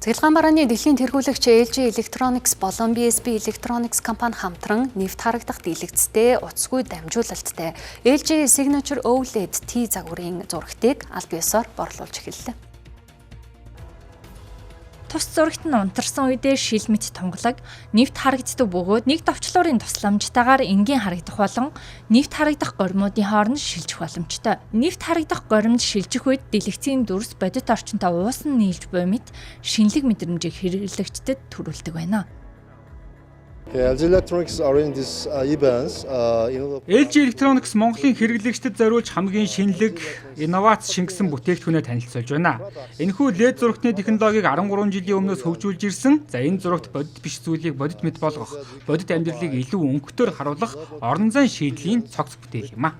Цэглэгаан барааны дэлхийн тэргүүлэгч LG Electronics болон BSB Electronics компани хамтран нэвт харагдах дэлгэцтэй утасгүй дамжуулалттай LG Signature OLED T загварын зурагтыг аль биесээр борлуулж эхэллээ. Тус зурагт нь унтарсан үедээ шил мэт тунгалаг нэвт харагддаг бөгөөд нэг товчлуурын тусламжтайгаар энгийн харагдах болон нэвт харагдах горимуудын хооронд шилжих боломжтой. Нэвт харагдах горимд шилжих үед дэлгэцийн дүрс бодит орчинтой уусан нийлж буй мэт шинэлэг мэдрэмжийг хэрэглэгчдэд төрүүлдэг байна. LG Electronics are in this events. LG Electronics Монголын хэрэглэгчдэд зориулж хамгийн шинэлэг, инновац шингэсэн бүтээгдэхүүнээ танилцуулж байна. Энэхүү LED зурагтны технологиг 13 жилийн өмнөөс хөгжүүлж ирсэн. За энэ зурагт бодит биш зүйлийг бодит мэт болгох, бодит амьдралыг илүү өнгөтөөр харуулах орон зай шийдлийн цогц бүтээл юм а.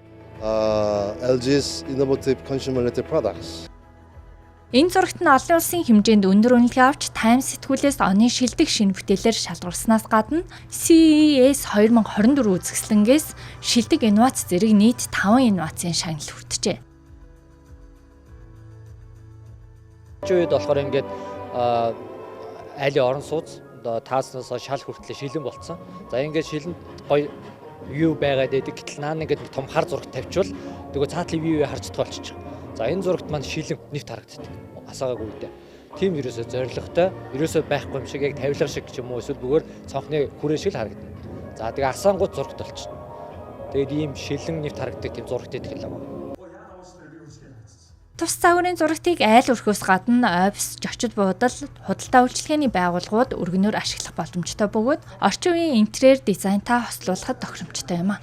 LG's innovative consumer-related products. Энэ зурагт нь олон улсын хэмжээнд өндөр үнэлгээ авч Time сэтгүүлээс оны шилдэг шинэ бүтээлээр шалгуулснаас гадна CES 2024 үзэсгэлэнгээс шилдэг инновац зэрэг нийт 5 инновацийн шагнал хүртжээ. Үед болохоор ингээд айлын орон сууц одоо тааснаас шал хүртлээ шилэн болцсон. За ингээд шилэнд гоё view байгаад байдаг. Гэтэл наа ингээд том хар зураг тавьчвал тэгээ цаатлын view харж тохиолчих. За энэ зурагт маань шилэн нэвт харагддаг. Асаагагүй үедээ. Тим ерөөсөө зоригтой, ерөөсөө байхгүй юм шиг яг тавилга шиг ч юм уу эсвэл зүгээр цонхны хүрээ шиг харагдана. За тэгээ асаангууд зурагт болчихно. Тэгээд ийм шилэн нэвт харагддаг тийм зурагтай технологи. Тус загварын зурагтыг айл өрхөөс гадна офис, зочид буудал, худалдаа үйлчилгээний байгууллагууд өргөнөөр ашиглах боломжтой бөгөөд орчин үеийн интерьер дизайнтай хослуулахад тохиромжтой юм а.